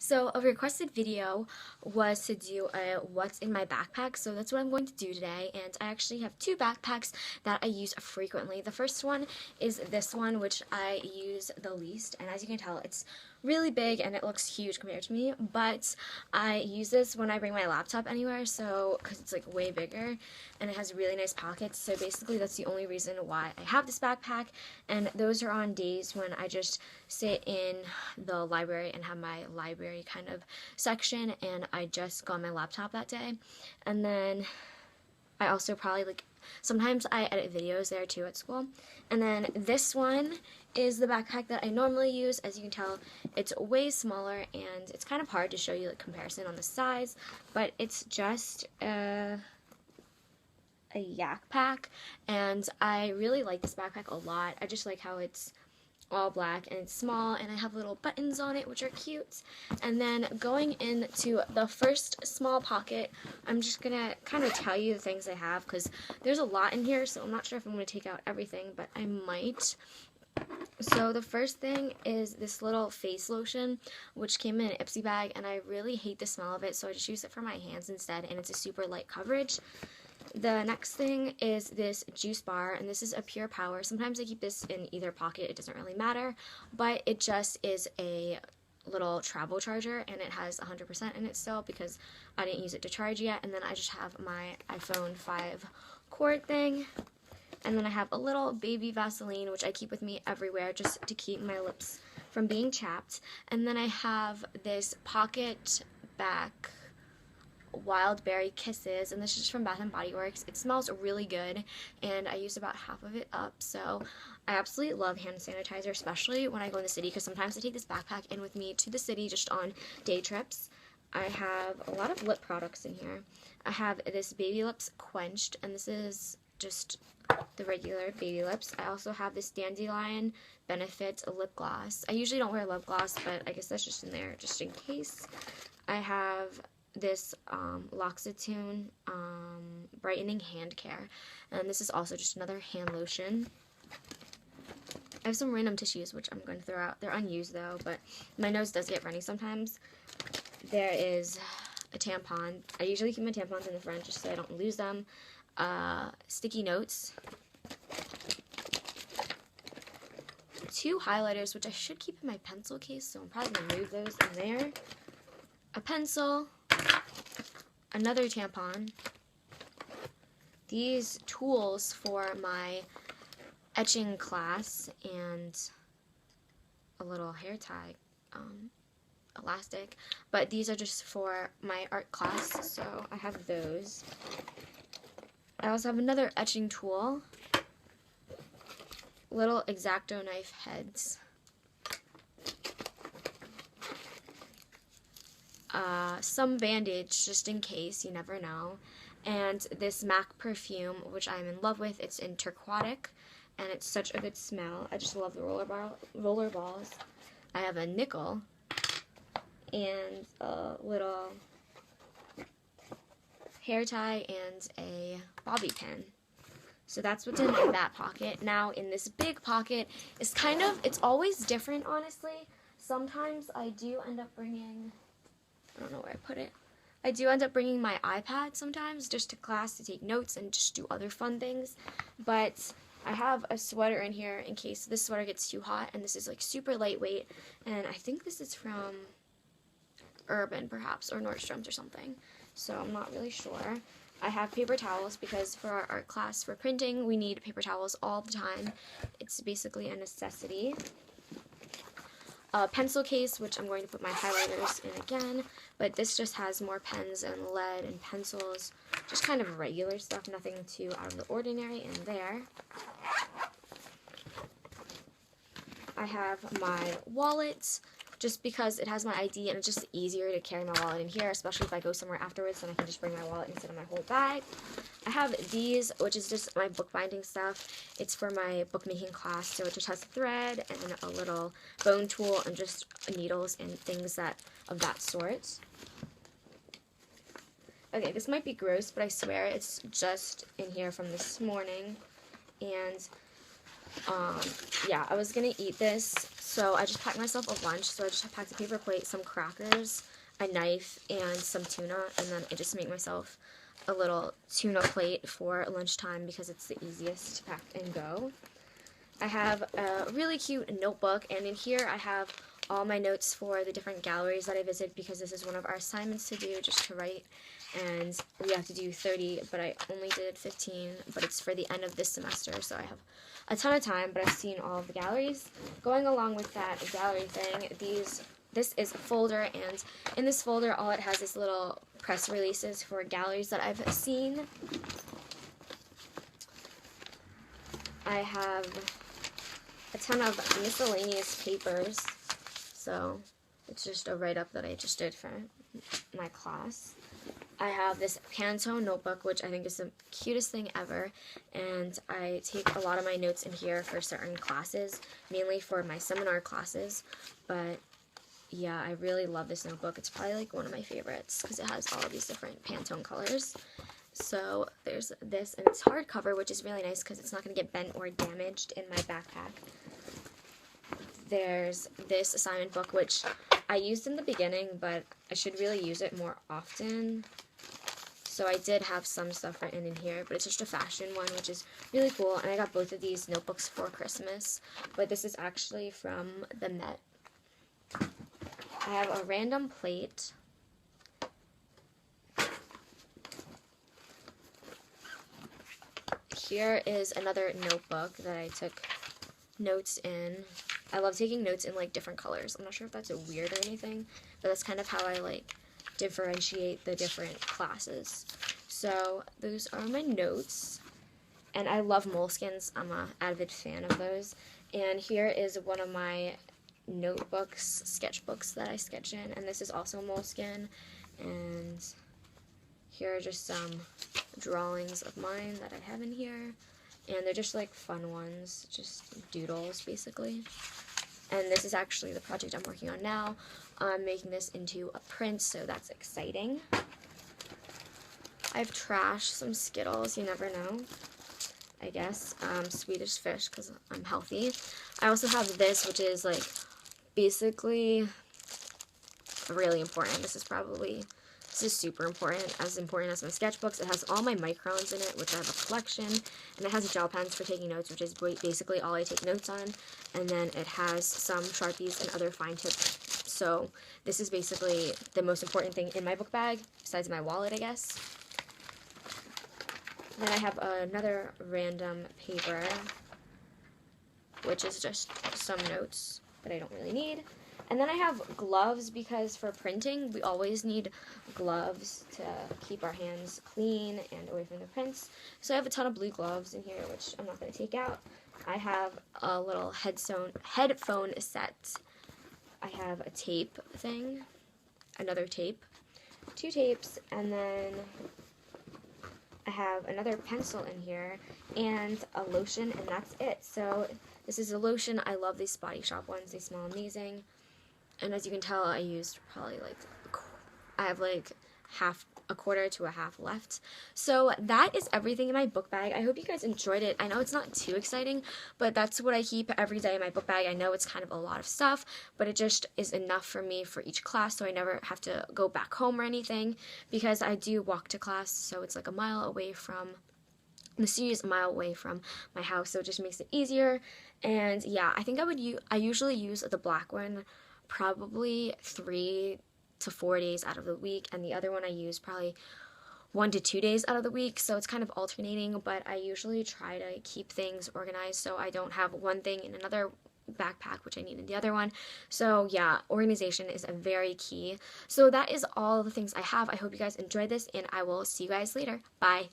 So a requested video was to do a what's in my backpack, so that's what I'm going to do today. And I actually have two backpacks that I use frequently. The first one is this one, which I use the least, and as you can tell, it's really big and it looks huge compared to me, but I use this when I bring my laptop anywhere, so because it's like way bigger and it has really nice pockets. So basically that's the only reason why I have this backpack, and those are on days when I just sit in the library and have my library kind of section and I just go on my laptop that day. And then I also probably sometimes I edit videos there too at school. And then this one is the backpack that I normally use. As you can tell, it's way smaller and it's kind of hard to show you comparison on the size, but it's just a yak pack, and I really like this backpack a lot. I just like how it's all black and it's small, and I have little buttons on it which are cute. And then going into the first small pocket, I'm just gonna kind of tell you the things I have because there's a lot in here, so I'm not sure if I'm gonna take out everything, but I might. So the first thing is this little face lotion, which came in an Ipsy bag, and I really hate the smell of it, so I just use it for my hands instead, and it's a super light coverage. The next thing is this juice bar, and this is a Pure Power. Sometimes I keep this in either pocket, it doesn't really matter, but it just is a little travel charger, and it has 100% in it still because I didn't use it to charge yet. And then I just have my iPhone 5 cord thing, and then I have a little baby Vaseline, which I keep with me everywhere just to keep my lips from being chapped. And then I have this Pocket Back Wild Berry Kisses, and this is from Bath & Body Works. It smells really good, and I used about half of it up, so I absolutely love hand sanitizer, especially when I go in the city, because sometimes I take this backpack in with me to the city just on day trips. I have a lot of lip products in here. I have this Baby Lips Quenched, and this is just the regular Baby Lips. I also have this Dandelion Benefit lip gloss. I usually don't wear lip gloss, but I guess that's just in there just in case. I have this L'Occitane brightening hand care, and this is also just another hand lotion. I have some random tissues which I'm going to throw out. They're unused though, but my nose does get runny sometimes. There is a tampon. I usually keep my tampons in the front just so I don't lose them. Sticky notes, two highlighters which I should keep in my pencil case, so I'm probably going to move those in there. A pencil, another tampon, these tools for my etching class, and a little hair tie elastic, but these are just for my art class, so I have those. I also have another etching tool, little X-Acto knife heads, some bandage just in case, you never know, and this MAC perfume, which I'm in love with. It's in Turquoise, and it's such a good smell. I just love the roller balls. I have a nickel and a little hair tie and a bobby pin. So that's what's in that pocket. Now in this big pocket, it's always different, honestly. Sometimes I do end up bringing, I don't know where I put it. I do end up bringing my iPad sometimes just to class to take notes and just do other fun things. But I have a sweater in here in case this sweater gets too hot, and this is like super lightweight, and I think this is from Urban perhaps, or Nordstrom's or something, so I'm not really sure. I have paper towels because for our art class for printing we need paper towels all the time. It's basically a necessity. A pencil case, which I'm going to put my highlighters in again, but this just has more pens and lead and pencils, just kind of regular stuff, nothing too out of the ordinary in there. I have my wallet, just because it has my ID and it's just easier to carry my wallet in here, especially if I go somewhere afterwards, then I can just bring my wallet instead of my whole bag. I have these, which is just my bookbinding stuff. It's for my bookmaking class, so it just has thread and a little bone tool and just needles and things of that sort. Okay, this might be gross, but I swear it's just in here from this morning. And yeah, I was gonna eat this, so I just packed myself a lunch. So I just packed a paper plate, some crackers, a knife, and some tuna, and then I just make myself a little tuna plate for lunchtime because it's the easiest to pack and go. I have a really cute notebook, and in here I have all my notes for the different galleries that I visit because this is one of our assignments to do, just to write, and we have to do 30, but I only did 15, but it's for the end of this semester, so I have a ton of time, but I've seen all of the galleries. Going along with that gallery thing, this is a folder, and in this folder all it has is little press releases for galleries that I've seen. I have a ton of miscellaneous papers, so it's just a write-up that I just did for my class. I have this Pantone notebook, which I think is the cutest thing ever, and I take a lot of my notes in here for certain classes, mainly for my seminar classes, but yeah, I really love this notebook. It's probably like one of my favorites because it has all of these different Pantone colors. So there's this, and it's hardcover, which is really nice because it's not going to get bent or damaged in my backpack. There's this assignment book, which I used in the beginning, but I should really use it more often. So I did have some stuff written in here, but it's just a fashion one, which is really cool. And I got both of these notebooks for Christmas, but this is actually from the Met. I have a random plate. Here is another notebook that I took notes in. I love taking notes in like different colors. I'm not sure if that's weird or anything, but that's kind of how I like differentiate the different classes. So those are my notes, and I love Moleskines. I'm an avid fan of those. And here is one of my notebooks, sketchbooks that I sketch in, and this is also Moleskine. And here are just some drawings of mine that I have in here, and they're just like fun ones, just doodles basically. And this is actually the project I'm working on now. I'm making this into a print, so that's exciting. I have trash, some Skittles, you never know, I guess. Swedish Fish, because I'm healthy. I also have this, which is like basically really important. This is super important, as important as my sketchbooks. It has all my microns in it, which I have a collection, and it has gel pens for taking notes, which is basically all I take notes on, and then it has some Sharpies and other fine tips. So this is basically the most important thing in my book bag, besides my wallet, I guess. Then I have another random paper, which is just some notes that I don't really need. And then I have gloves, because for printing, we always need gloves to keep our hands clean and away from the prints. So I have a ton of blue gloves in here, which I'm not going to take out. I have a little headphone set. I have a tape thing, another tape, 2 tapes, and then I have another pencil in here, and a lotion, and that's it. So this is a lotion. I love these Body Shop ones. They smell amazing. And as you can tell, I used probably like, I have like a quarter to a half left. So that is everything in my book bag. I hope you guys enjoyed it. I know it's not too exciting, but that's what I keep every day in my book bag. I know it's kind of a lot of stuff, but it just is enough for me for each class, so I never have to go back home or anything, because I do walk to class, so it's like a mile away from the city, is a mile away from my house, so it just makes it easier. And yeah, I think I usually use the black one probably 3 to 4 days out of the week, and the other one I use probably 1 to 2 days out of the week, so it's kind of alternating, but I usually try to keep things organized so I don't have one thing in another backpack which I need in the other one. So yeah, organization is a very key. So that is all the things I have. I hope you guys enjoyed this, and I will see you guys later. Bye.